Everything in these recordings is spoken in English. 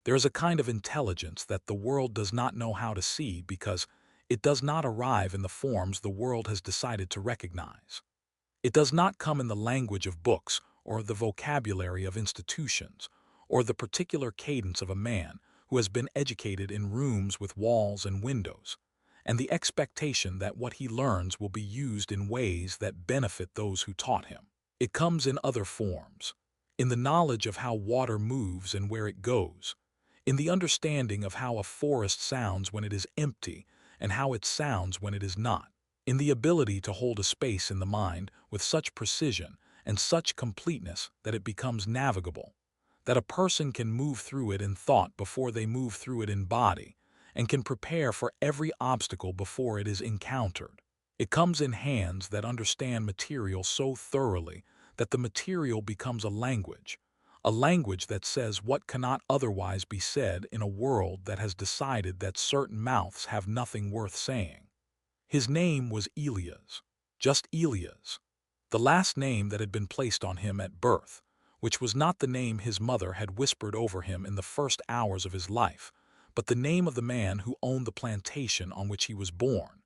There is a kind of intelligence that the world does not know how to see because it does not arrive in the forms the world has decided to recognize. It does not come in the language of books or the vocabulary of institutions or the particular cadence of a man who has been educated in rooms with walls and windows, and the expectation that what he learns will be used in ways that benefit those who taught him. It comes in other forms, in the knowledge of how water moves and where it goes, in the understanding of how a forest sounds when it is empty and how it sounds when it is not, in the ability to hold a space in the mind with such precision and such completeness that it becomes navigable, that a person can move through it in thought before they move through it in body, and can prepare for every obstacle before it is encountered. It comes in hands that understand material so thoroughly that the material becomes a language that says what cannot otherwise be said in a world that has decided that certain mouths have nothing worth saying. His name was Elias, just Elias, the last name that had been placed on him at birth, which was not the name his mother had whispered over him in the first hours of his life, but the name of the man who owned the plantation on which he was born,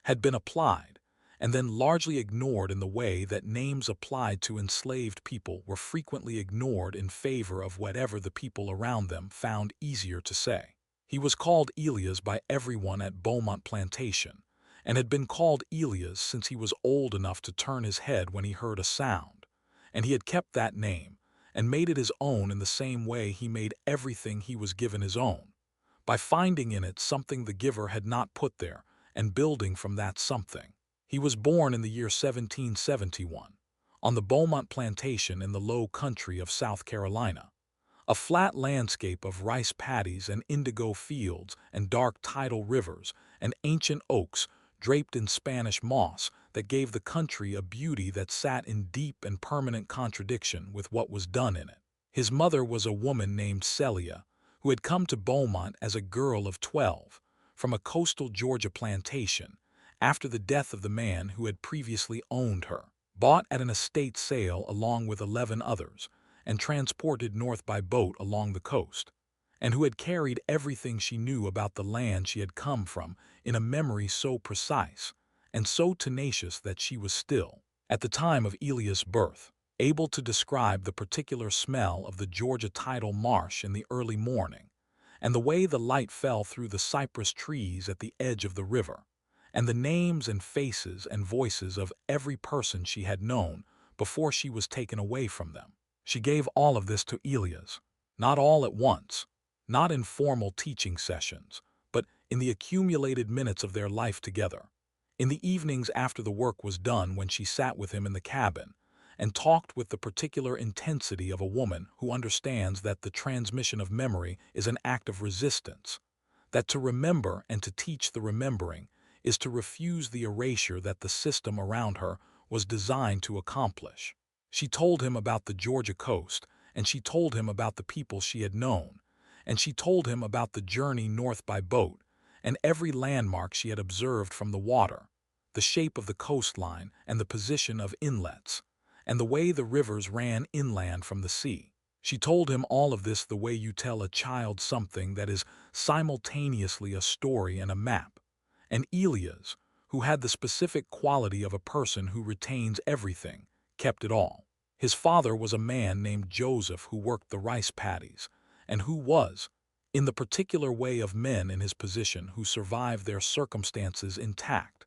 had been applied, and then largely ignored in the way that names applied to enslaved people were frequently ignored in favor of whatever the people around them found easier to say. He was called Elias by everyone at Beaumont Plantation, and had been called Elias since he was old enough to turn his head when he heard a sound, and he had kept that name, and made it his own in the same way he made everything he was given his own, by finding in it something the giver had not put there, and building from that something. He was born in the year 1771, on the Beaumont Plantation in the low country of South Carolina, a flat landscape of rice paddies and indigo fields and dark tidal rivers and ancient oaks draped in Spanish moss that gave the country a beauty that sat in deep and permanent contradiction with what was done in it. His mother was a woman named Celia, who had come to Beaumont as a girl of 12 from a coastal Georgia plantation after the death of the man who had previously owned her, bought at an estate sale along with 11 others, and transported north by boat along the coast, and who had carried everything she knew about the land she had come from in a memory so precise and so tenacious that she was still, at the time of Elias' birth, able to describe the particular smell of the Georgia tidal marsh in the early morning, and the way the light fell through the cypress trees at the edge of the river, and the names and faces and voices of every person she had known before she was taken away from them. She gave all of this to Elias, not all at once, not in formal teaching sessions, but in the accumulated minutes of their life together, in the evenings after the work was done when she sat with him in the cabin and talked with the particular intensity of a woman who understands that the transmission of memory is an act of resistance, that to remember and to teach the remembering is to refuse the erasure that the system around her was designed to accomplish. She told him about the Georgia coast, and she told him about the people she had known, and she told him about the journey north by boat, and every landmark she had observed from the water, the shape of the coastline and the position of inlets, and the way the rivers ran inland from the sea. She told him all of this the way you tell a child something that is simultaneously a story and a map, and Elias, who had the specific quality of a person who retains everything, kept it all. His father was a man named Joseph who worked the rice paddies, and who was, in the particular way of men in his position who survived their circumstances intact,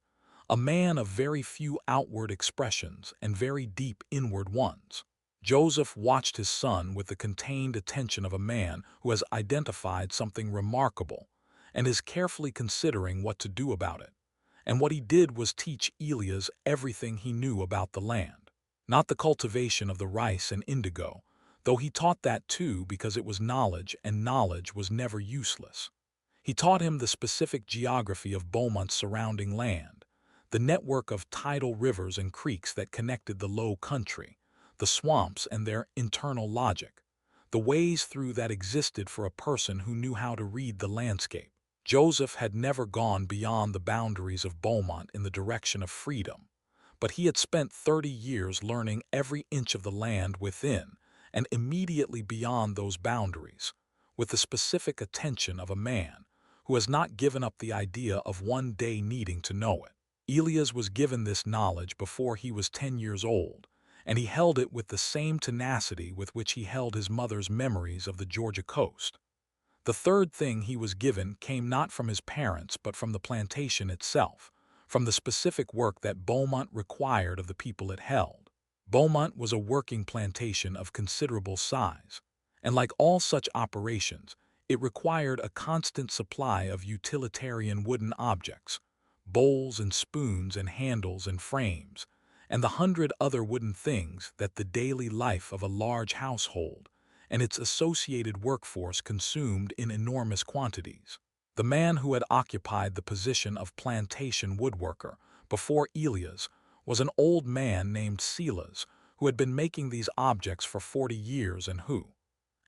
a man of very few outward expressions and very deep inward ones. Joseph watched his son with the contained attention of a man who has identified something remarkable and is carefully considering what to do about it. And what he did was teach Elias everything he knew about the land. Not the cultivation of the rice and indigo, though he taught that too because it was knowledge and knowledge was never useless. He taught him the specific geography of Beaumont's surrounding land, the network of tidal rivers and creeks that connected the low country, the swamps and their internal logic, the ways through that existed for a person who knew how to read the landscape. Joseph had never gone beyond the boundaries of Beaumont in the direction of freedom, but he had spent 30 years learning every inch of the land within and immediately beyond those boundaries, with the specific attention of a man who has not given up the idea of one day needing to know it. Elias was given this knowledge before he was 10 years old, and he held it with the same tenacity with which he held his mother's memories of the Georgia coast. The third thing he was given came not from his parents but from the plantation itself, from the specific work that Beaumont required of the people it held. Beaumont was a working plantation of considerable size, and like all such operations, it required a constant supply of utilitarian wooden objects, bowls and spoons and handles and frames, and the 100 other wooden things that the daily life of a large household and its associated workforce consumed in enormous quantities. The man who had occupied the position of plantation woodworker before Elias was an old man named Silas, who had been making these objects for 40 years and who,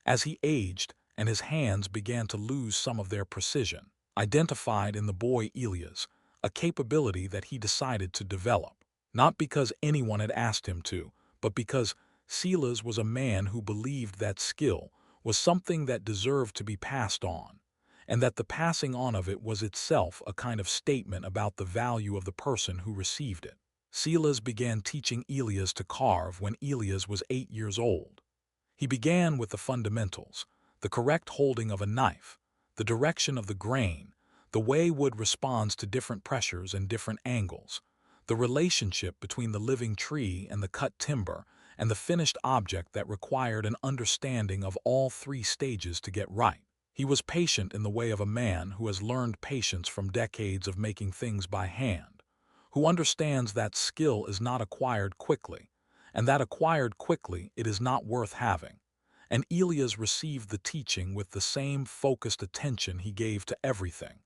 as he aged and his hands began to lose some of their precision, identified in the boy Elias a capability that he decided to develop, not because anyone had asked him to, but because Silas was a man who believed that skill was something that deserved to be passed on, and that the passing on of it was itself a kind of statement about the value of the person who received it. Silas began teaching Elias to carve when Elias was 8 years old. He began with the fundamentals, the correct holding of a knife, the direction of the grain, the way wood responds to different pressures and different angles, the relationship between the living tree and the cut timber, and the finished object that required an understanding of all three stages to get right. He was patient in the way of a man who has learned patience from decades of making things by hand, who understands that skill is not acquired quickly, and that acquired quickly it is not worth having. And Elias received the teaching with the same focused attention he gave to everything,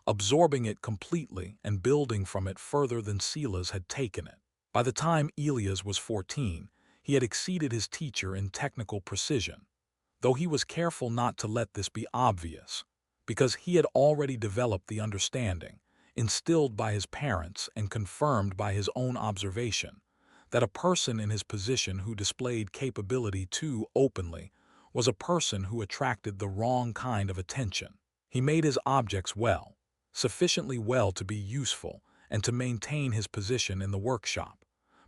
absorbing it completely and building from it further than Silas had taken it. By the time Elias was 14, he had exceeded his teacher in technical precision, though he was careful not to let this be obvious, because he had already developed the understanding, instilled by his parents and confirmed by his own observation, that a person in his position who displayed capability too openly was a person who attracted the wrong kind of attention. He made his objects well, sufficiently well to be useful and to maintain his position in the workshop,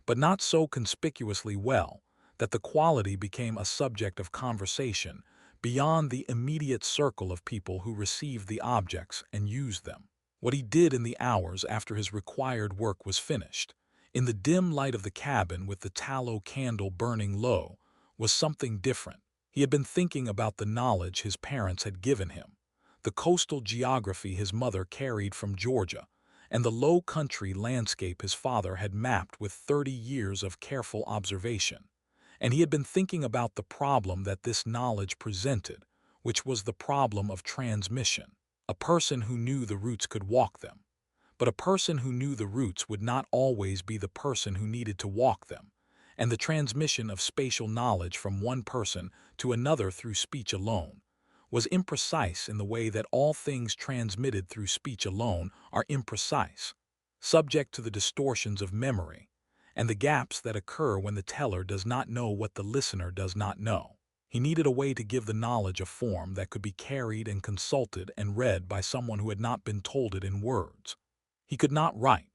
but not so conspicuously well that the quality became a subject of conversation beyond the immediate circle of people who received the objects and used them. What he did in the hours after his required work was finished, in the dim light of the cabin with the tallow candle burning low, was something different. He had been thinking about the knowledge his parents had given him, the coastal geography his mother carried from Georgia, and the low country landscape his father had mapped with 30 years of careful observation. And he had been thinking about the problem that this knowledge presented, which was the problem of transmission. A person who knew the routes could walk them, but a person who knew the routes would not always be the person who needed to walk them, and the transmission of spatial knowledge from one person to another through speech alone was imprecise in the way that all things transmitted through speech alone are imprecise, subject to the distortions of memory and the gaps that occur when the teller does not know what the listener does not know. He needed a way to give the knowledge a form that could be carried and consulted and read by someone who had not been told it in words. He could not write.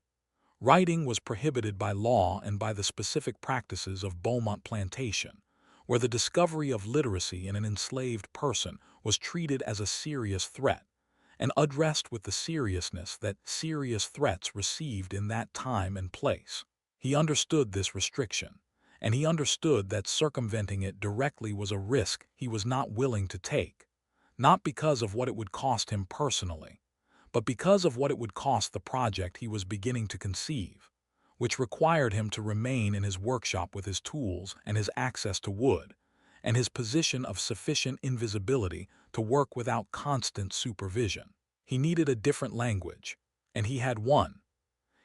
Writing was prohibited by law and by the specific practices of Beaumont plantation, where the discovery of literacy in an enslaved person was treated as a serious threat, and addressed with the seriousness that serious threats received in that time and place. He understood this restriction, and he understood that circumventing it directly was a risk he was not willing to take, not because of what it would cost him personally, but because of what it would cost the project he was beginning to conceive, which required him to remain in his workshop with his tools and his access to wood, and his position of sufficient invisibility to work without constant supervision. He needed a different language, and he had one.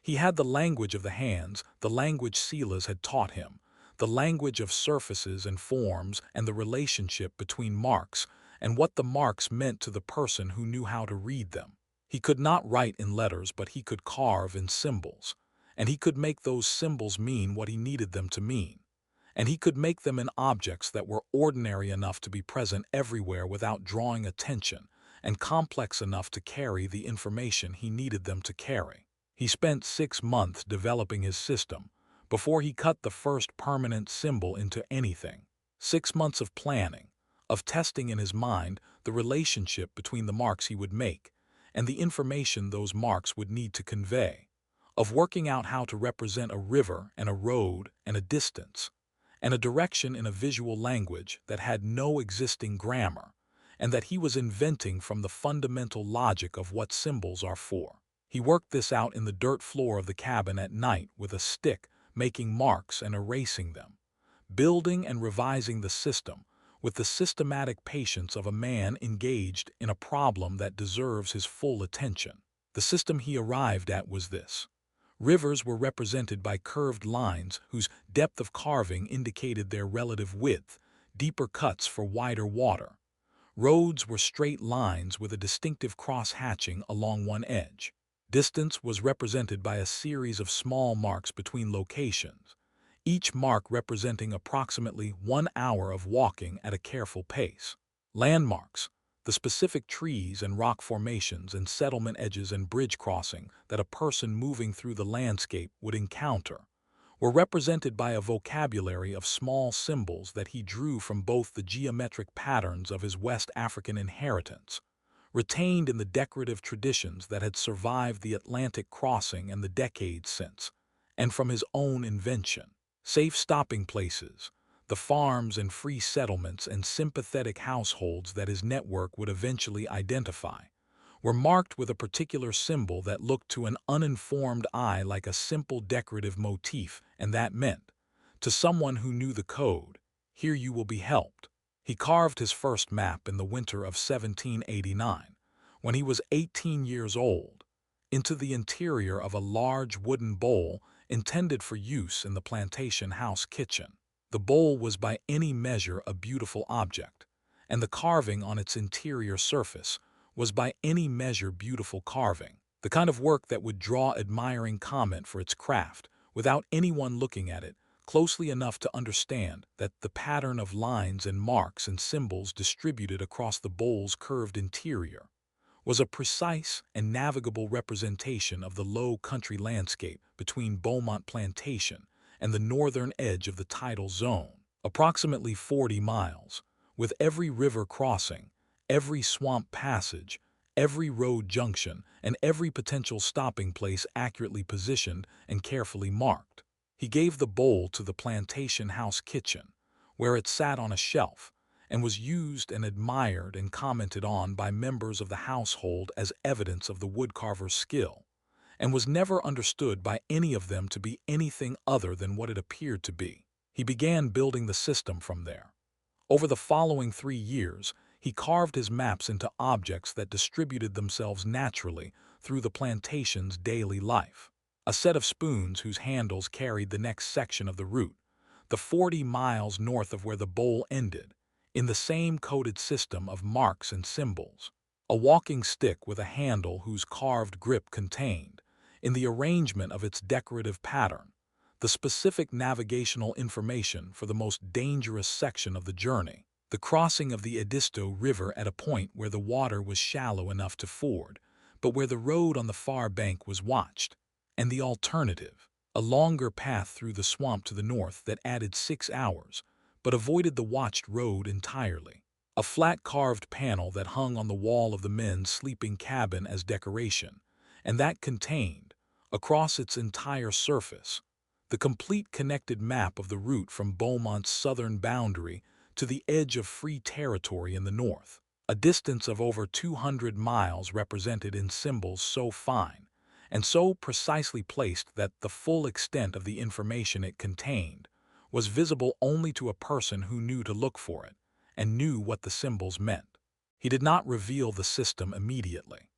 He had the language of the hands, the language Silas had taught him, the language of surfaces and forms and the relationship between marks and what the marks meant to the person who knew how to read them. He could not write in letters, but he could carve in symbols, and he could make those symbols mean what he needed them to mean. and he could make them in objects that were ordinary enough to be present everywhere without drawing attention, and complex enough to carry the information he needed them to carry. He spent 6 months developing his system before he cut the first permanent symbol into anything. 6 months of planning, of testing in his mind the relationship between the marks he would make and the information those marks would need to convey, of working out how to represent a river and a road and a distance, and a direction in a visual language that had no existing grammar, and that he was inventing from the fundamental logic of what symbols are for. He worked this out in the dirt floor of the cabin at night with a stick, making marks and erasing them, building and revising the system with the systematic patience of a man engaged in a problem that deserves his full attention. The system he arrived at was this. Rivers were represented by curved lines whose depth of carving indicated their relative width, deeper cuts for wider water. Roads were straight lines with a distinctive cross-hatching along one edge. Distance was represented by a series of small marks between locations, each mark representing approximately 1 hour of walking at a careful pace. Landmarks, the specific trees and rock formations and settlement edges and bridge crossing that a person moving through the landscape would encounter, were represented by a vocabulary of small symbols that he drew from both the geometric patterns of his West African inheritance, retained in the decorative traditions that had survived the Atlantic crossing and the decades since, and from his own invention. Safe stopping places, the farms and free settlements and sympathetic households that his network would eventually identify, were marked with a particular symbol that looked to an uninformed eye like a simple decorative motif, and that meant, to someone who knew the code, here you will be helped. He carved his first map in the winter of 1789, when he was 18 years old, into the interior of a large wooden bowl intended for use in the plantation house kitchen. The bowl was by any measure a beautiful object, and the carving on its interior surface was by any measure beautiful carving, the kind of work that would draw admiring comment for its craft without anyone looking at it closely enough to understand that the pattern of lines and marks and symbols distributed across the bowl's curved interior was a precise and navigable representation of the low country landscape between Beaumont Plantation and the northern edge of the tidal zone, approximately 40 miles, with every river crossing, every swamp passage, every road junction, and every potential stopping place accurately positioned and carefully marked. He gave the bowl to the plantation house kitchen, where it sat on a shelf, and was used and admired and commented on by members of the household as evidence of the woodcarver's skill, and was never understood by any of them to be anything other than what it appeared to be. He began building the system from there. Over the following 3 years, he carved his maps into objects that distributed themselves naturally through the plantation's daily life. A set of spoons whose handles carried the next section of the route, the 40 miles north of where the bowl ended, in the same coded system of marks and symbols. A walking stick with a handle whose carved grip contained, in the arrangement of its decorative pattern, the specific navigational information for the most dangerous section of the journey, the crossing of the Edisto River at a point where the water was shallow enough to ford, but where the road on the far bank was watched, and the alternative, a longer path through the swamp to the north that added 6 hours, but avoided the watched road entirely. A flat carved panel that hung on the wall of the men's sleeping cabin as decoration, and that contained, across its entire surface, the complete connected map of the route from Beaumont's southern boundary to the edge of free territory in the north, a distance of over 200 miles represented in symbols so fine and so precisely placed that the full extent of the information it contained was visible only to a person who knew to look for it and knew what the symbols meant. He did not reveal the system immediately.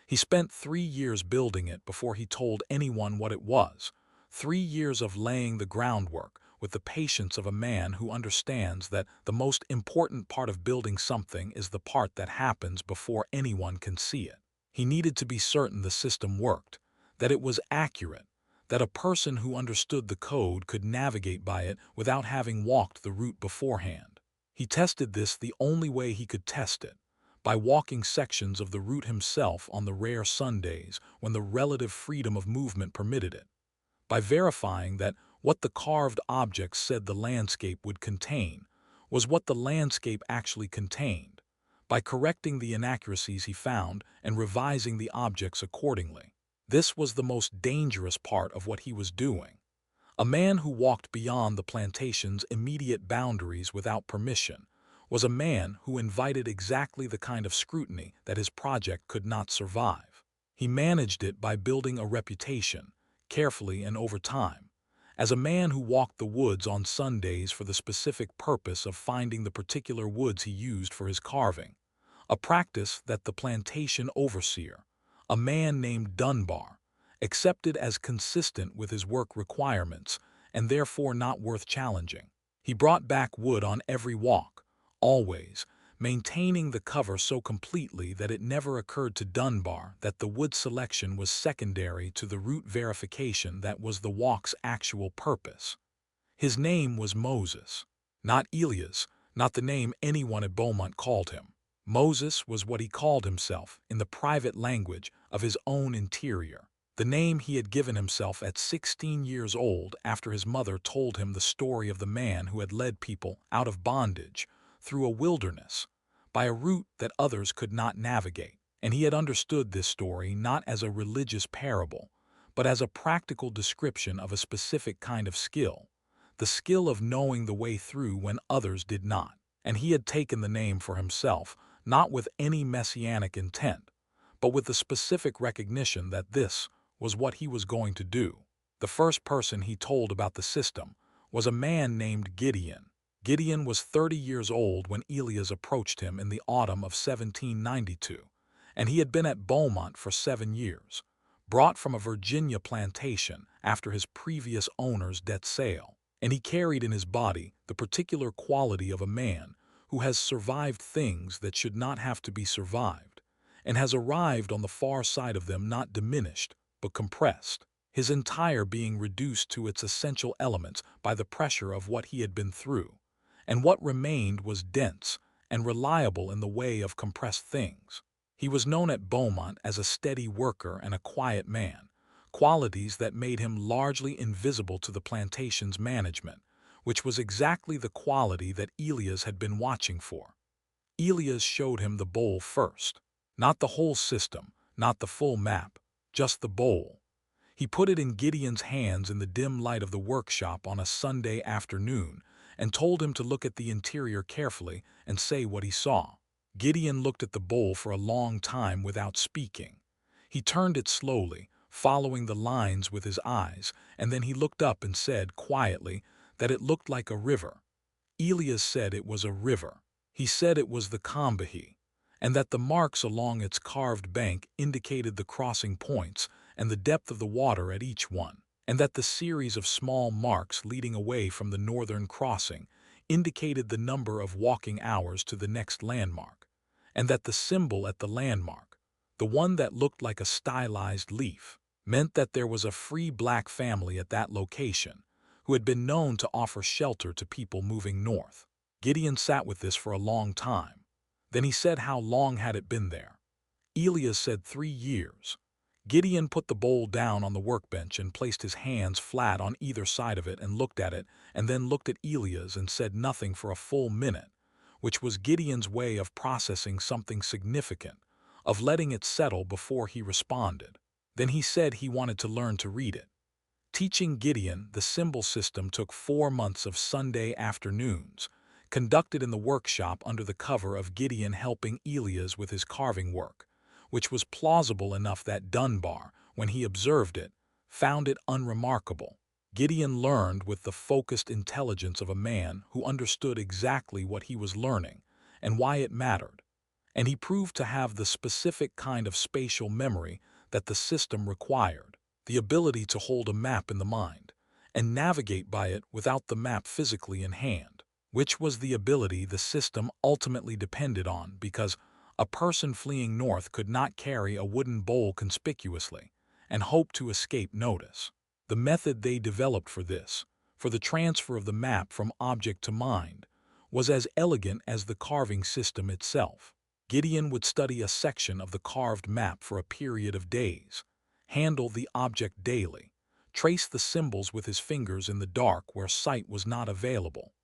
He spent 3 years building it before he told anyone what it was, 3 years of laying the groundwork with the patience of a man who understands that the most important part of building something is the part that happens before anyone can see it. He needed to be certain the system worked, that it was accurate, that a person who understood the code could navigate by it without having walked the route beforehand. He tested this the only way he could test it, by walking sections of the route himself on the rare Sundays when the relative freedom of movement permitted it, by verifying that what the carved objects said the landscape would contain was what the landscape actually contained, by correcting the inaccuracies he found and revising the objects accordingly. This was the most dangerous part of what he was doing. A man who walked beyond the plantation's immediate boundaries without permission was a man who invited exactly the kind of scrutiny that his project could not survive. He managed it by building a reputation, carefully and over time, as a man who walked the woods on Sundays for the specific purpose of finding the particular woods he used for his carving, a practice that the plantation overseer, a man named Dunbar, accepted as consistent with his work requirements and therefore not worth challenging. He brought back wood on every walk, always, maintaining the cover so completely that it never occurred to Dunbar that the wood selection was secondary to the route verification that was the walk's actual purpose. His name was Moses, not Elias, not the name anyone at Beaumont called him. Moses was what he called himself in the private language of his own interior, the name he had given himself at 16 years old after his mother told him the story of the man who had led people out of bondage through a wilderness by a route that others could not navigate. And he had understood this story not as a religious parable, but as a practical description of a specific kind of skill, the skill of knowing the way through when others did not. And he had taken the name for himself, not with any messianic intent, but with the specific recognition that this was what he was going to do. The first person he told about the system was a man named Gideon. Gideon was 30 years old when Elias approached him in the autumn of 1792, and he had been at Beaumont for 7 years, brought from a Virginia plantation after his previous owner's debt sale. And he carried in his body the particular quality of a man who has survived things that should not have to be survived, and has arrived on the far side of them not diminished, but compressed, his entire being reduced to its essential elements by the pressure of what he had been through, and what remained was dense and reliable in the way of compressed things. He was known at Beaumont as a steady worker and a quiet man, qualities that made him largely invisible to the plantation's management, which was exactly the quality that Elias had been watching for. Elias showed him the bowl first, not the whole system, not the full map, just the bowl. He put it in Gideon's hands in the dim light of the workshop on a Sunday afternoon and told him to look at the interior carefully and say what he saw. Gideon looked at the bowl for a long time without speaking. He turned it slowly, following the lines with his eyes, and then he looked up and said quietly that it looked like a river. Elias said it was a river. He said it was the Combahee, and that the marks along its carved bank indicated the crossing points and the depth of the water at each one, and that the series of small marks leading away from the northern crossing indicated the number of walking hours to the next landmark, and that the symbol at the landmark, the one that looked like a stylized leaf, meant that there was a free black family at that location who had been known to offer shelter to people moving north. Gideon sat with this for a long time. Then he said how long had it been there. Elias said 3 years. Gideon put the bowl down on the workbench and placed his hands flat on either side of it and looked at it, and then looked at Elias and said nothing for a full minute, which was Gideon's way of processing something significant, of letting it settle before he responded. Then he said he wanted to learn to read it. Teaching Gideon the symbol system took 4 months of Sunday afternoons, conducted in the workshop under the cover of Gideon helping Elias with his carving work, which was plausible enough that Dunbar, when he observed it, found it unremarkable. Gideon learned with the focused intelligence of a man who understood exactly what he was learning and why it mattered, and he proved to have the specific kind of spatial memory that the system required, the ability to hold a map in the mind and navigate by it without the map physically in hand, which was the ability the system ultimately depended on, because a person fleeing north could not carry a wooden bowl conspicuously and hope to escape notice. The method they developed for this, for the transfer of the map from object to mind, was as elegant as the carving system itself. Gideon would study a section of the carved map for a period of days, handle the object daily, trace the symbols with his fingers in the dark where sight was not available,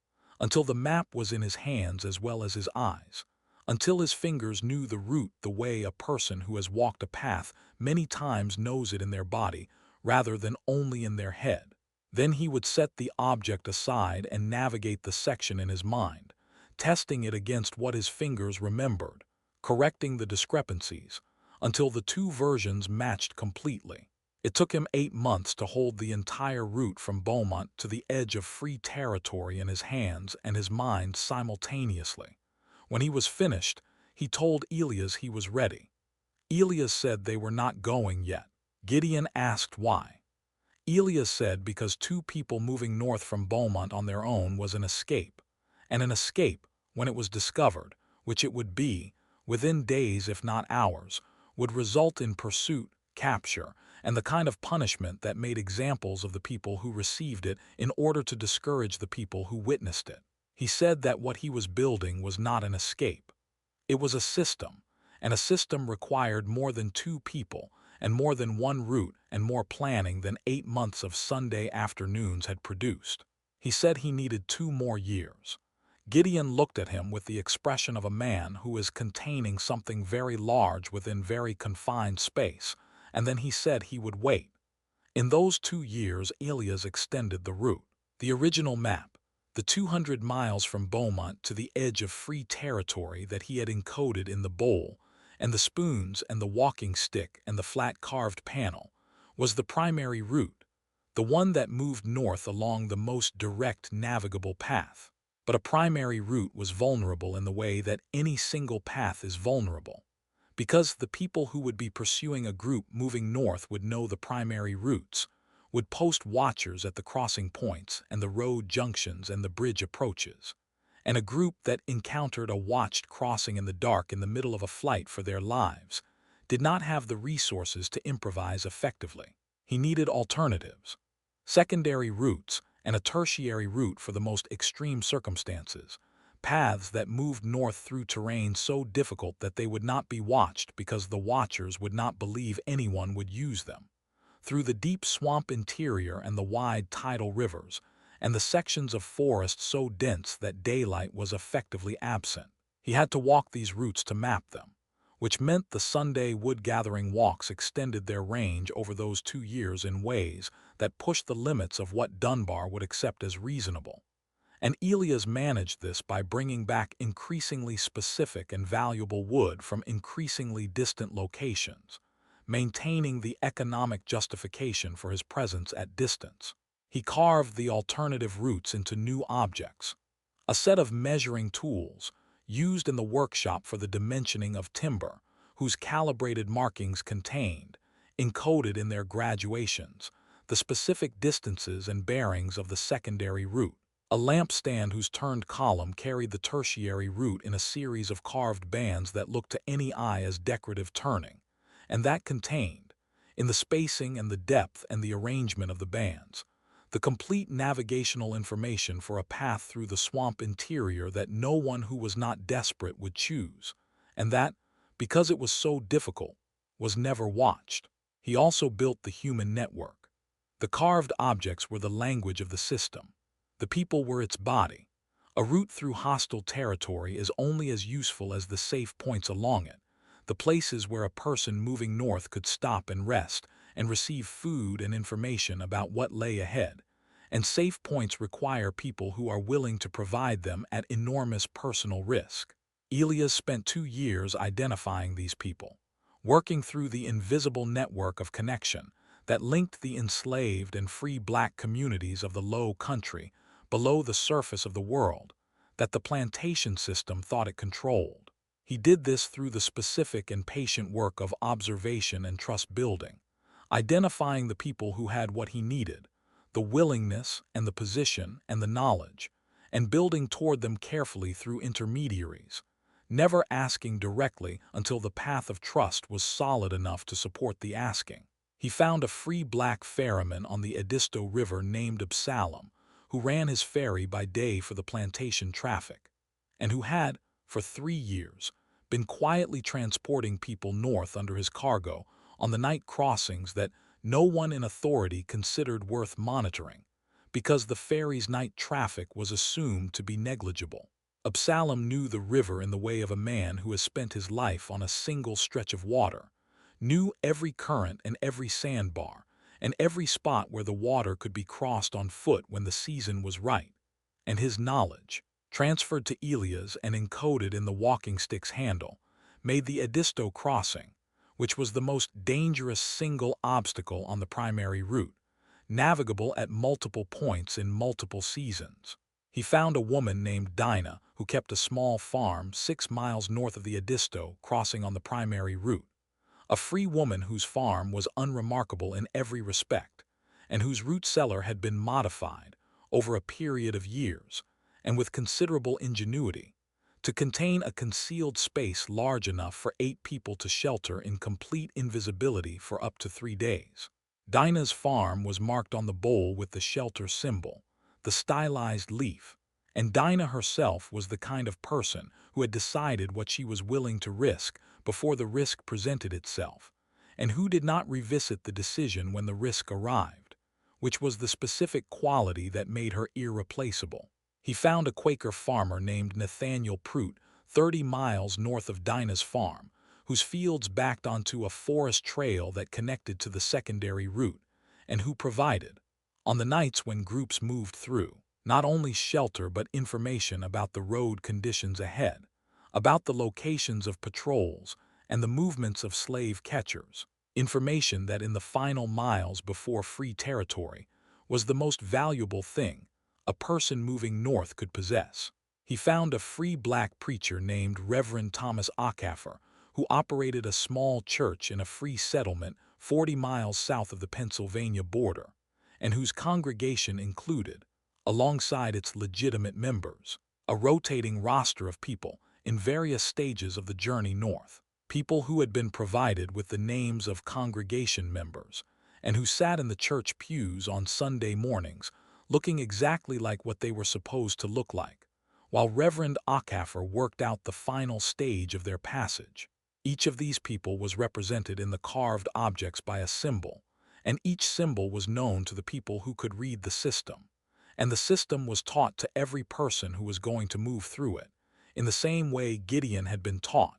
until the map was in his hands as well as his eyes, until his fingers knew the route the way a person who has walked a path many times knows it in their body rather than only in their head. Then he would set the object aside and navigate the section in his mind, testing it against what his fingers remembered, correcting the discrepancies, until the two versions matched completely. It took him 8 months to hold the entire route from Beaumont to the edge of free territory in his hands and his mind simultaneously. When he was finished, he told Elias he was ready. Elias said they were not going yet. Gideon asked why. Elias said because 2 people moving north from Beaumont on their own was an escape, and an escape, when it was discovered, which it would be, within days if not hours, would result in pursuit, capture, and the kind of punishment that made examples of the people who received it in order to discourage the people who witnessed it. He said that what he was building was not an escape. It was a system, and a system required more than 2 people, and more than 1 route and more planning than 8 months of Sunday afternoons had produced. He said he needed 2 more years. Gideon looked at him with the expression of a man who is containing something very large within very confined space, and then he said he would wait. In those 2 years, Elias extended the route. The original map, the 200 miles from Beaumont to the edge of free territory that he had encoded in the bowl, and the spoons and the walking stick and the flat carved panel, was the primary route, the one that moved north along the most direct navigable path. But a primary route was vulnerable in the way that any single path is vulnerable, because the people who would be pursuing a group moving north would know the primary routes, would post watchers at the crossing points and the road junctions and the bridge approaches, and a group that encountered a watched crossing in the dark in the middle of a flight for their lives did not have the resources to improvise effectively. He needed alternatives, secondary routes, and a tertiary route for the most extreme circumstances, paths that moved north through terrain so difficult that they would not be watched because the watchers would not believe anyone would use them, through the deep swamp interior and the wide tidal rivers, and the sections of forest so dense that daylight was effectively absent. He had to walk these routes to map them, which meant the Sunday wood-gathering walks extended their range over those 2 years in ways that pushed the limits of what Dunbar would accept as reasonable. And Elias managed this by bringing back increasingly specific and valuable wood from increasingly distant locations, maintaining the economic justification for his presence at distance. He carved the alternative routes into new objects, a set of measuring tools used in the workshop for the dimensioning of timber, whose calibrated markings contained, encoded in their graduations, the specific distances and bearings of the secondary route. A lampstand whose turned column carried the tertiary route in a series of carved bands that looked to any eye as decorative turning, and that contained, in the spacing and the depth and the arrangement of the bands, the complete navigational information for a path through the swamp interior that no one who was not desperate would choose, and that, because it was so difficult, was never watched. He also built the human network. The carved objects were the language of the system. The people were its body. A route through hostile territory is only as useful as the safe points along it, the places where a person moving north could stop and rest and receive food and information about what lay ahead, and safe points require people who are willing to provide them at enormous personal risk. Elias spent 2 years identifying these people, working through the invisible network of connection that linked the enslaved and free black communities of the low country below the surface of the world that the plantation system thought it controlled. He did this through the specific and patient work of observation and trust building, identifying the people who had what he needed, the willingness and the position and the knowledge, and building toward them carefully through intermediaries, never asking directly until the path of trust was solid enough to support the asking. He found a free black ferryman on the Edisto River named Absalom, who ran his ferry by day for the plantation traffic, and who had, for 3 years, been quietly transporting people north under his cargo on the night crossings that no one in authority considered worth monitoring, because the ferry's night traffic was assumed to be negligible. Absalom knew the river in the way of a man who has spent his life on a single stretch of water, knew every current and every sandbar, and every spot where the water could be crossed on foot when the season was right. And his knowledge, transferred to Elias and encoded in the walking stick's handle, made the Edisto crossing, which was the most dangerous single obstacle on the primary route, navigable at multiple points in multiple seasons. He found a woman named Dinah who kept a small farm 6 miles north of the Edisto crossing on the primary route, a free woman whose farm was unremarkable in every respect, and whose root cellar had been modified over a period of years, and with considerable ingenuity, to contain a concealed space large enough for 8 people to shelter in complete invisibility for up to 3 days. Dinah's farm was marked on the bowl with the shelter symbol, the stylized leaf, and Dinah herself was the kind of person who had decided what she was willing to risk before the risk presented itself, and who did not revisit the decision when the risk arrived, which was the specific quality that made her irreplaceable. He found a Quaker farmer named Nathaniel Prout 30 miles north of Dinah's farm, whose fields backed onto a forest trail that connected to the secondary route, and who provided, on the nights when groups moved through, not only shelter but information about the road conditions ahead, about the locations of patrols and the movements of slave catchers, information that in the final miles before free territory was the most valuable thing a person moving north could possess. He found a free black preacher named Reverend Thomas Acaffer, who operated a small church in a free settlement 40 miles south of the Pennsylvania border, and whose congregation included, alongside its legitimate members, a rotating roster of people in various stages of the journey north, people who had been provided with the names of congregation members, and who sat in the church pews on Sunday mornings looking exactly like what they were supposed to look like, while Reverend Acaffer worked out the final stage of their passage. Each of these people was represented in the carved objects by a symbol, and each symbol was known to the people who could read the system, and the system was taught to every person who was going to move through it, in the same way Gideon had been taught,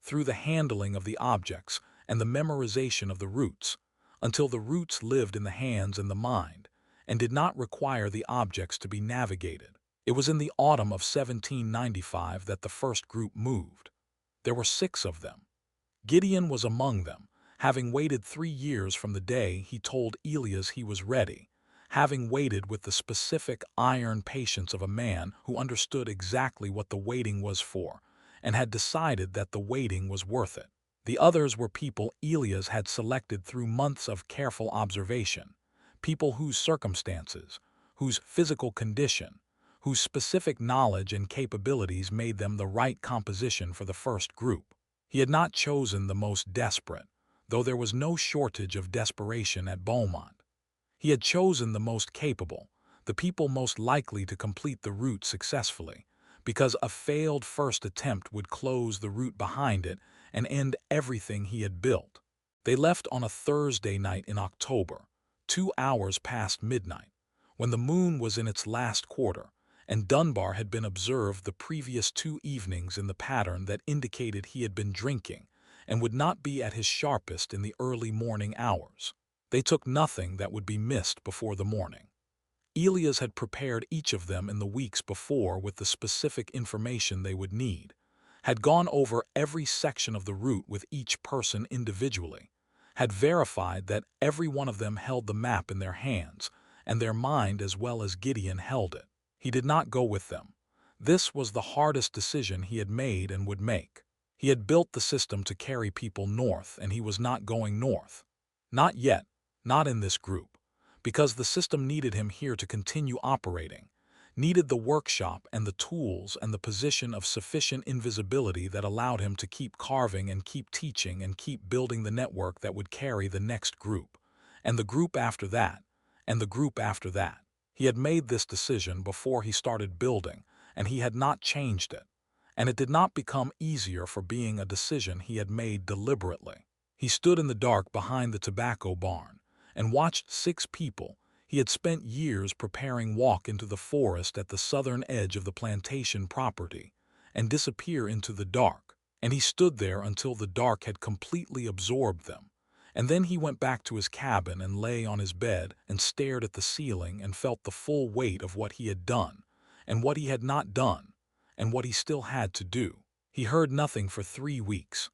through the handling of the objects and the memorization of the roots, until the roots lived in the hands and the mind, and did not require the objects to be navigated. It was in the autumn of 1795 that the first group moved. There were 6 of them. Gideon was among them, having waited 3 years from the day he told Elias he was ready, having waited with the specific iron patience of a man who understood exactly what the waiting was for, and had decided that the waiting was worth it. The others were people Elias had selected through months of careful observation, people whose circumstances, whose physical condition, whose specific knowledge and capabilities made them the right composition for the first group. He had not chosen the most desperate, though there was no shortage of desperation at Beaumont. He had chosen the most capable, the people most likely to complete the route successfully, because a failed first attempt would close the route behind it and end everything he had built. They left on a Thursday night in October, 2 hours past midnight, when the moon was in its last quarter, and Dunbar had been observed the previous 2 evenings in the pattern that indicated he had been drinking and would not be at his sharpest in the early morning hours. They took nothing that would be missed before the morning. Elias had prepared each of them in the weeks before with the specific information they would need, had gone over every section of the route with each person individually, had verified that every one of them held the map in their hands and their mind as well as Gideon held it. He did not go with them. This was the hardest decision he had made and would make. He had built the system to carry people north, and he was not going north. Not yet, not in this group, because the system needed him here to continue operating, needed the workshop and the tools and the position of sufficient invisibility that allowed him to keep carving and keep teaching and keep building the network that would carry the next group, and the group after that, and the group after that. He had made this decision before he started building, and he had not changed it. And it did not become easier for being a decision he had made deliberately. He stood in the dark behind the tobacco barn and watched 6 people he had spent years preparing walk into the forest at the southern edge of the plantation property and disappear into the dark. And he stood there until the dark had completely absorbed them. And then he went back to his cabin and lay on his bed and stared at the ceiling and felt the full weight of what he had done, and what he had not done, and what he still had to do. He heard nothing for 3 weeks.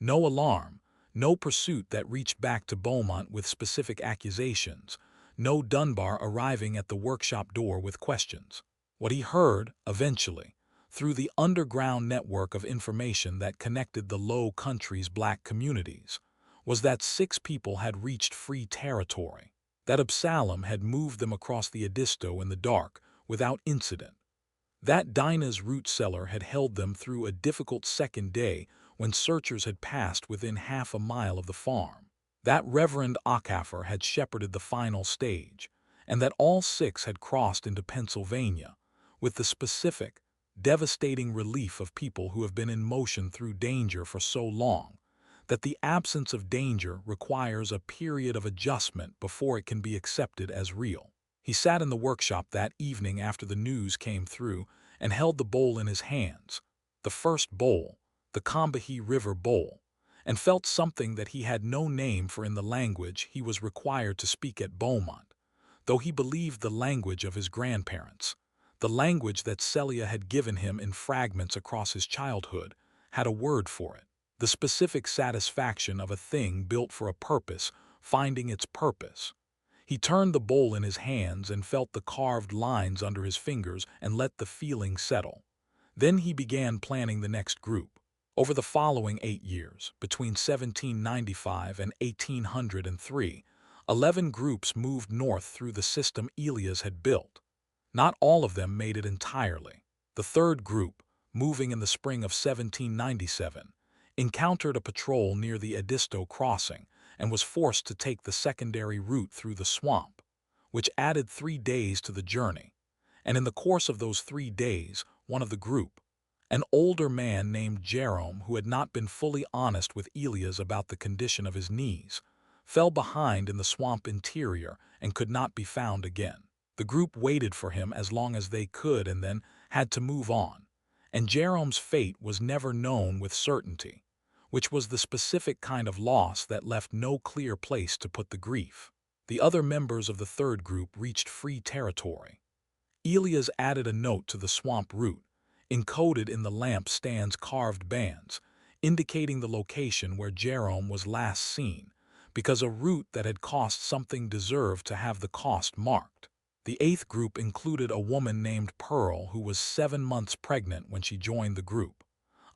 No alarm, no pursuit that reached back to Beaumont with specific accusations, no Dunbar arriving at the workshop door with questions. What he heard, eventually, through the underground network of information that connected the Low Country's black communities, was that 6 people had reached free territory, that Absalom had moved them across the Edisto in the dark without incident, that Dinah's root cellar had held them through a difficult second day when searchers had passed within half a mile of the farm, that Reverend Ockafer had shepherded the final stage, and that all 6 had crossed into Pennsylvania, with the specific, devastating relief of people who have been in motion through danger for so long, that the absence of danger requires a period of adjustment before it can be accepted as real. He sat in the workshop that evening after the news came through and held the bowl in his hands, the first bowl, the Combahee River bowl, and felt something that he had no name for in the language he was required to speak at Beaumont, though he believed the language of his grandparents, the language that Celia had given him in fragments across his childhood, had a word for it. The specific satisfaction of a thing built for a purpose finding its purpose. He turned the bowl in his hands and felt the carved lines under his fingers and let the feeling settle. Then he began planning the next group. Over the following 8 years, between 1795 and 1803, 11 groups moved north through the system Elias had built. Not all of them made it entirely. The third group, moving in the spring of 1797, encountered a patrol near the Edisto crossing and was forced to take the secondary route through the swamp, which added 3 days to the journey. And in the course of those 3 days, one of the group, an older man named Jerome who had not been fully honest with Elias about the condition of his knees, fell behind in the swamp interior and could not be found again. The group waited for him as long as they could and then had to move on, and Jerome's fate was never known with certainty, which was the specific kind of loss that left no clear place to put the grief. The other members of the third group reached free territory. Elias added a note to the swamp route, encoded in the lamp stand's carved bands, indicating the location where Jerome was last seen, because a route that had cost something deserved to have the cost marked. The 8th group included a woman named Pearl who was 7 months pregnant when she joined the group,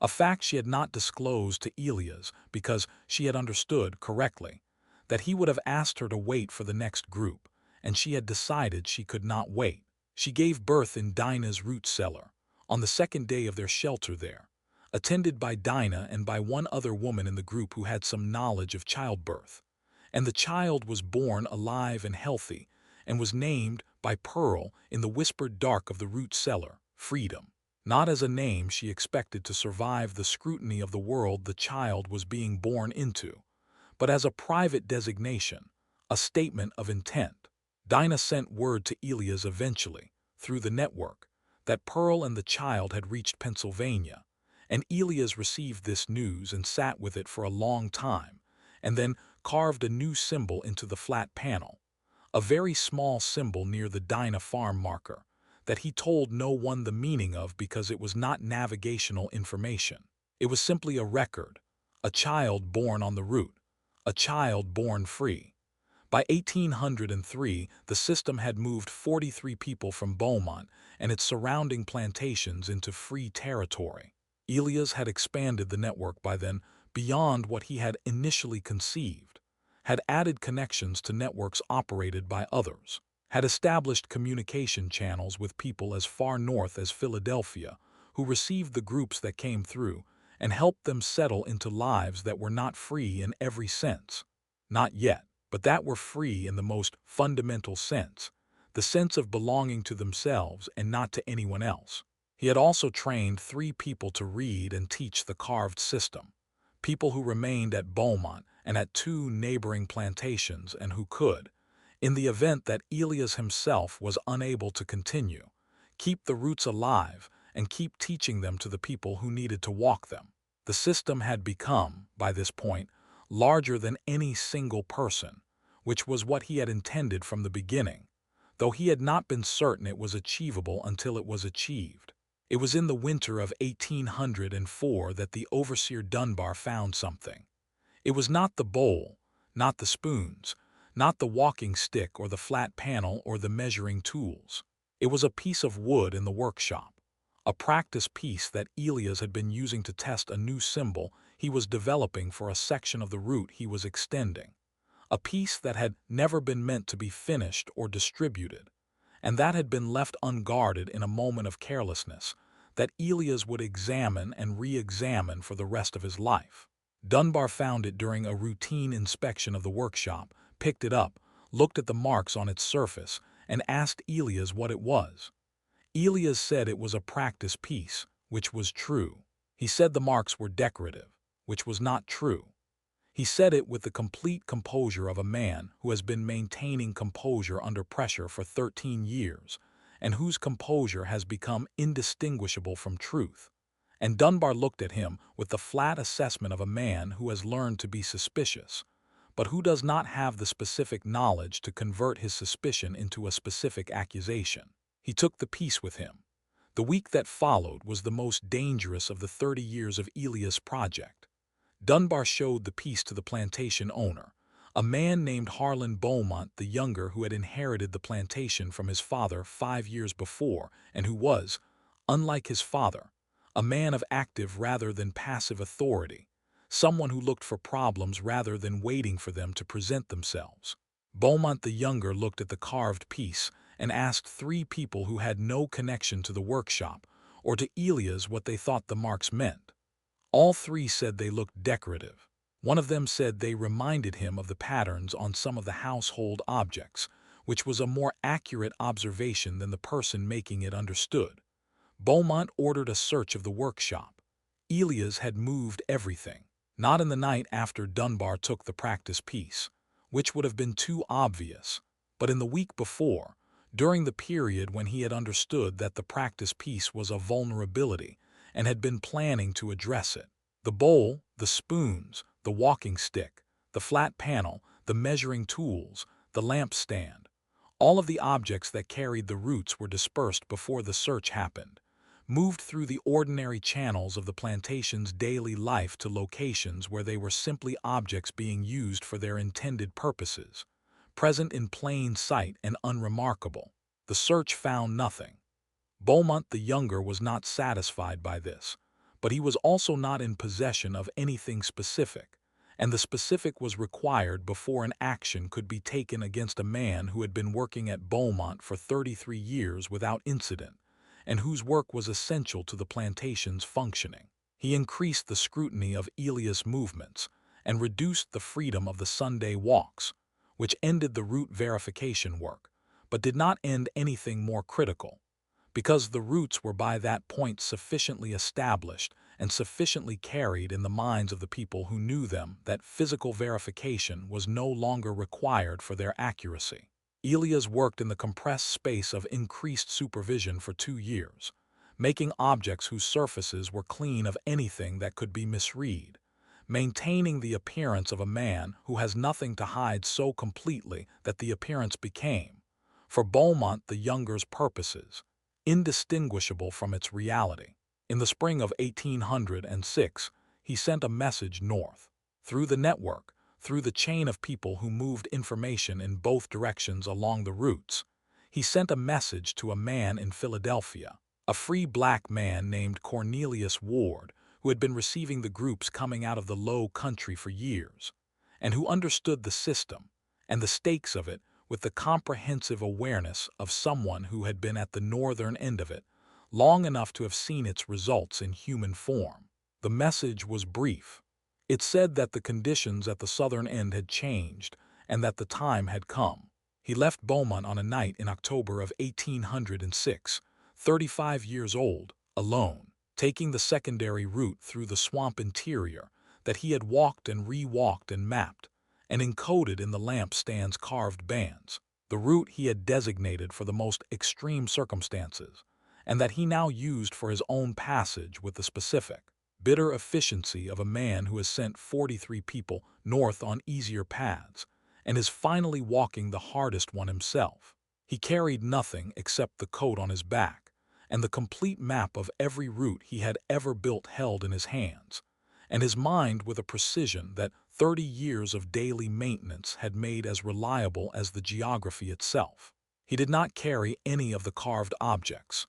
a fact she had not disclosed to Elias because she had understood correctly that he would have asked her to wait for the next group, and she had decided she could not wait. She gave birth in Dinah's root cellar, on the second day of their shelter there, attended by Dinah and by one other woman in the group who had some knowledge of childbirth. And the child was born alive and healthy, and was named by Pearl in the whispered dark of the root cellar, Freedom. Not as a name she expected to survive the scrutiny of the world the child was being born into, but as a private designation, a statement of intent. Dinah sent word to Elias eventually, through the network, that Pearl and the child had reached Pennsylvania, and Elias received this news and sat with it for a long time, and then carved a new symbol into the flat panel, a very small symbol near the Dinah farm marker, that he told no one the meaning of because it was not navigational information. It was simply a record, a child born on the route, a child born free. By 1803, the system had moved 43 people from Beaumont and its surrounding plantations into free territory. Elias had expanded the network by then beyond what he had initially conceived, had added connections to networks operated by others, had established communication channels with people as far north as Philadelphia who received the groups that came through and helped them settle into lives that were not free in every sense. Not yet. but that were free in the most fundamental sense, the sense of belonging to themselves and not to anyone else. He had also trained 3 people to read and teach the carved system, people who remained at Beaumont and at 2 neighboring plantations and who could, in the event that Elias himself was unable to continue, keep the roots alive and keep teaching them to the people who needed to walk them. The system had become, by this point, larger than any single person, which was what he had intended from the beginning, though he had not been certain it was achievable until it was achieved. It was in the winter of 1804 that the overseer Dunbar found something. It was not the bowl, not the spoons, not the walking stick or the flat panel or the measuring tools. It was a piece of wood in the workshop, a practice piece that Elias had been using to test a new symbol he was developing for a section of the route he was extending, a piece that had never been meant to be finished or distributed, and that had been left unguarded in a moment of carelessness that Elias would examine and re-examine for the rest of his life. Dunbar found it during a routine inspection of the workshop, picked it up, looked at the marks on its surface, and asked Elias what it was. Elias said it was a practice piece, which was true. He said the marks were decorative, which was not true. He said it with the complete composure of a man who has been maintaining composure under pressure for 13 years, and whose composure has become indistinguishable from truth. And Dunbar looked at him with the flat assessment of a man who has learned to be suspicious, but who does not have the specific knowledge to convert his suspicion into a specific accusation. He took the piece with him. The week that followed was the most dangerous of the 30 years of Elias' project. Dunbar showed the piece to the plantation owner, a man named Harlan Beaumont the Younger, who had inherited the plantation from his father 5 years before and who was, unlike his father, a man of active rather than passive authority, someone who looked for problems rather than waiting for them to present themselves. Beaumont the Younger looked at the carved piece and asked 3 people who had no connection to the workshop or to Elias what they thought the marks meant. All 3 said they looked decorative. One of them said they reminded him of the patterns on some of the household objects, which was a more accurate observation than the person making it understood. Beaumont ordered a search of the workshop. Elias had moved everything, not in the night after Dunbar took the practice piece, which would have been too obvious, but in the week before, during the period when he had understood that the practice piece was a vulnerability and had been planning to address it. The bowl, the spoons, the walking stick, the flat panel, the measuring tools, the lampstand, all of the objects that carried the roots were dispersed before the search happened, moved through the ordinary channels of the plantation's daily life to locations where they were simply objects being used for their intended purposes, present in plain sight and unremarkable. The search found nothing. Beaumont the Younger was not satisfied by this, but he was also not in possession of anything specific, and the specific was required before an action could be taken against a man who had been working at Beaumont for 33 years without incident, and whose work was essential to the plantation's functioning. He increased the scrutiny of Elias' movements and reduced the freedom of the Sunday walks, which ended the route verification work, but did not end anything more critical, because the roots were by that point sufficiently established and sufficiently carried in the minds of the people who knew them that physical verification was no longer required for their accuracy. Elias worked in the compressed space of increased supervision for 2 years, making objects whose surfaces were clean of anything that could be misread, maintaining the appearance of a man who has nothing to hide so completely that the appearance became, for Beaumont the Younger's purposes, indistinguishable from its reality. In the spring of 1806, he sent a message north, through the network, through the chain of people who moved information in both directions along the routes. He sent a message to a man in Philadelphia, a free black man named Cornelius Ward, who had been receiving the groups coming out of the low country for years, and who understood the system and the stakes of it with the comprehensive awareness of someone who had been at the northern end of it long enough to have seen its results in human form. The message was brief. It said that the conditions at the southern end had changed, and that the time had come. He left Beaumont on a night in October of 1806, 35 years old, alone, taking the secondary route through the swamp interior that he had walked and re-walked and mapped, and encoded in the lampstand's carved bands, the route he had designated for the most extreme circumstances, and that he now used for his own passage with the specific, bitter efficiency of a man who has sent 43 people north on easier paths, and is finally walking the hardest one himself. He carried nothing except the coat on his back, and the complete map of every route he had ever built held in his hands, and his mind with a precision that 30 years of daily maintenance had made as reliable as the geography itself. He did not carry any of the carved objects.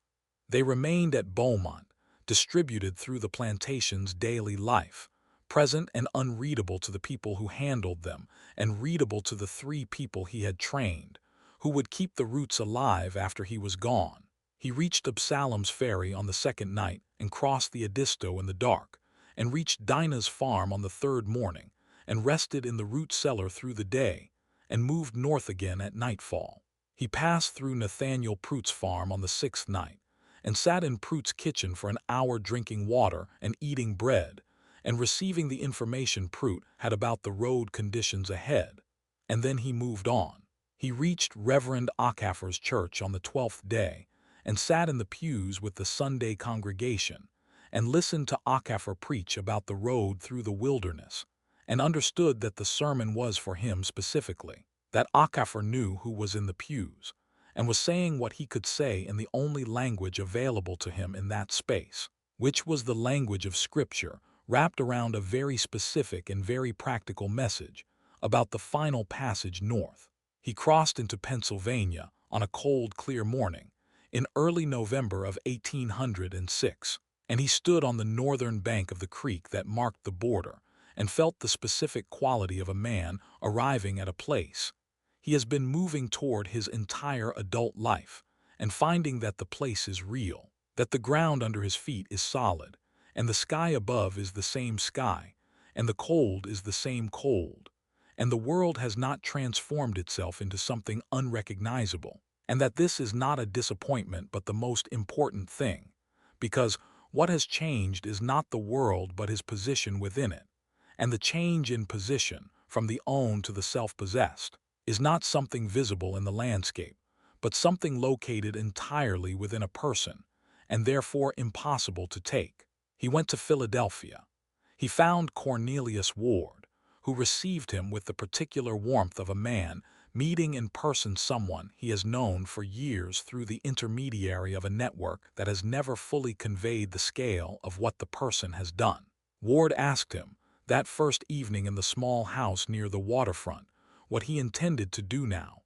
They remained at Beaumont, distributed through the plantation's daily life, present and unreadable to the people who handled them, and readable to the 3 people he had trained, who would keep the roots alive after he was gone. He reached Absalom's ferry on the 2nd night and crossed the Edisto in the dark, and reached Dinah's farm on the 3rd morning, and rested in the root cellar through the day, and moved north again at nightfall. He passed through Nathaniel Prout's farm on the 6th night, and sat in Prout's kitchen for an hour drinking water and eating bread, and receiving the information Prout had about the road conditions ahead, and then he moved on. He reached Reverend Ockhaffer's church on the 12th day, and sat in the pews with the Sunday congregation, and listened to Ockhaffer preach about the road through the wilderness, and understood that the sermon was for him specifically, that Ockhaffer knew who was in the pews, and was saying what he could say in the only language available to him in that space, which was the language of Scripture, wrapped around a very specific and very practical message about the final passage north. He crossed into Pennsylvania on a cold, clear morning in early November of 1806, and he stood on the northern bank of the creek that marked the border and felt the specific quality of a man arriving at a place he has been moving toward his entire adult life, and finding that the place is real, that the ground under his feet is solid, and the sky above is the same sky, and the cold is the same cold, and the world has not transformed itself into something unrecognizable, and that this is not a disappointment but the most important thing, because what has changed is not the world but his position within it, and the change in position, from the own to the self-possessed, is not something visible in the landscape, but something located entirely within a person, and therefore impossible to take. He went to Philadelphia. He found Cornelius Ward, who received him with the particular warmth of a man meeting in person someone he has known for years through the intermediary of a network that has never fully conveyed the scale of what the person has done. Ward asked him, that first evening in the small house near the waterfront, what he intended to do now.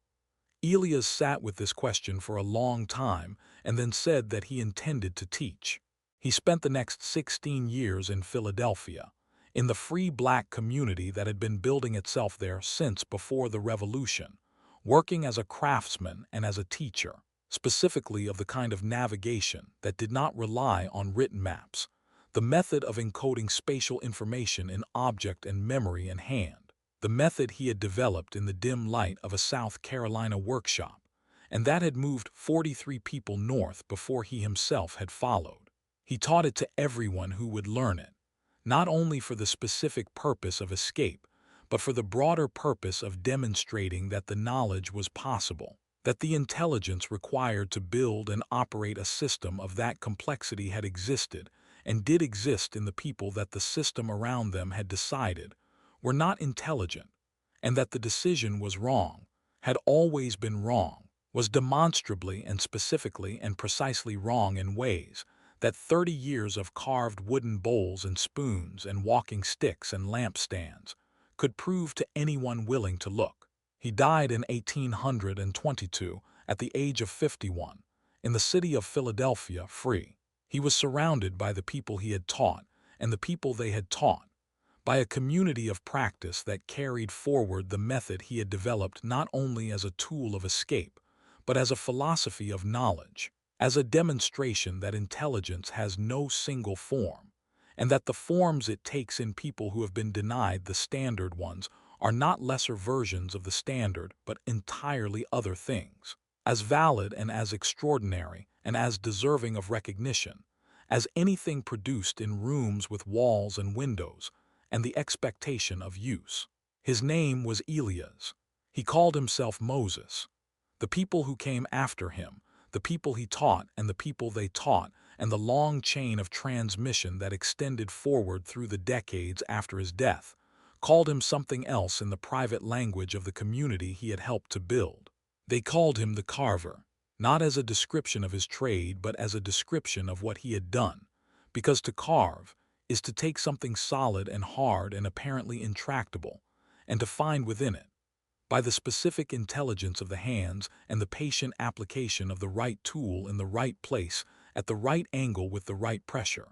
Elias sat with this question for a long time and then said that he intended to teach. He spent the next 16 years in Philadelphia, in the free black community that had been building itself there since before the Revolution, working as a craftsman and as a teacher, specifically of the kind of navigation that did not rely on written maps, the method of encoding spatial information in object and memory in hand, the method he had developed in the dim light of a South Carolina workshop, and that had moved 43 people north before he himself had followed. He taught it to everyone who would learn it, not only for the specific purpose of escape, but for the broader purpose of demonstrating that the knowledge was possible, that the intelligence required to build and operate a system of that complexity had existed and did exist in the people that the system around them had decided were not intelligent, and that the decision was wrong, had always been wrong, was demonstrably and specifically and precisely wrong in ways that 30 years of carved wooden bowls and spoons and walking sticks and lampstands could prove to anyone willing to look. He died in 1822 at the age of 51, in the city of Philadelphia, free. He was surrounded by the people he had taught and the people they had taught, by a community of practice that carried forward the method he had developed not only as a tool of escape, but as a philosophy of knowledge, as a demonstration that intelligence has no single form, and that the forms it takes in people who have been denied the standard ones are not lesser versions of the standard but entirely other things, as valid and as extraordinary and as deserving of recognition as anything produced in rooms with walls and windows and the expectation of use. His name was Elias. He called himself Moses. The people who came after him, the people he taught and the people they taught, and the long chain of transmission that extended forward through the decades after his death, called him something else in the private language of the community he had helped to build. They called him the Carver, not as a description of his trade but as a description of what he had done, because to carve is to take something solid and hard and apparently intractable, and to find within it, by the specific intelligence of the hands and the patient application of the right tool in the right place at the right angle with the right pressure,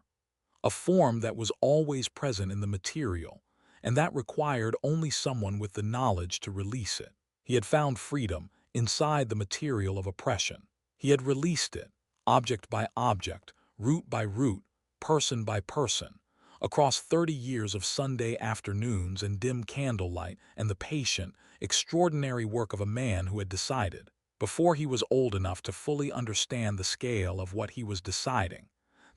a form that was always present in the material and that required only someone with the knowledge to release it. He had found freedom inside the material of oppression. He had released it, object by object, root by root, person by person, across 30 years of Sunday afternoons and dim candlelight and the patient, extraordinary work of a man who had decided, before he was old enough to fully understand the scale of what he was deciding,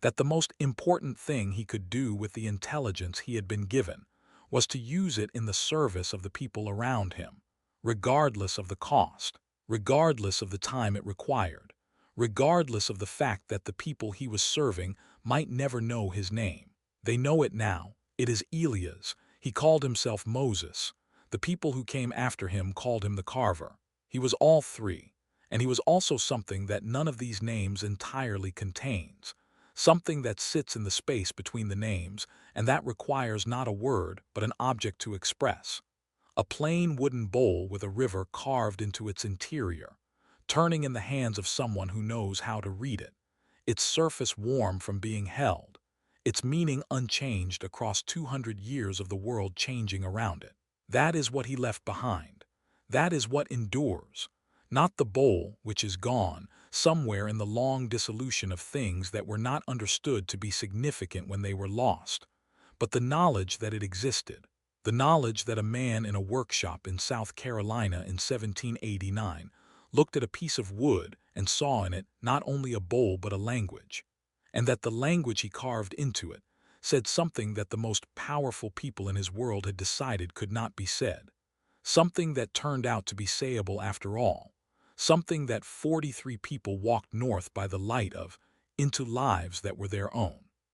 that the most important thing he could do with the intelligence he had been given was to use it in the service of the people around him, regardless of the cost, regardless of the time it required, regardless of the fact that the people he was serving might never know his name. They know it now. It is Elias. He called himself Moses. The people who came after him called him the Carver. He was all three, and he was also something that none of these names entirely contains, something that sits in the space between the names and that requires not a word but an object to express. A plain wooden bowl with a river carved into its interior, turning in the hands of someone who knows how to read it, its surface warm from being held, its meaning unchanged across 200 years of the world changing around it. That is what he left behind. That is what endures. Not the bowl, which is gone, somewhere in the long dissolution of things that were not understood to be significant when they were lost, but the knowledge that it existed, the knowledge that a man in a workshop in South Carolina in 1789 looked at a piece of wood and saw in it not only a bowl but a language, and that the language he carved into it said something that the most powerful people in his world had decided could not be said, something that turned out to be sayable after all, something that 43 people walked north by the light of into lives that were their own.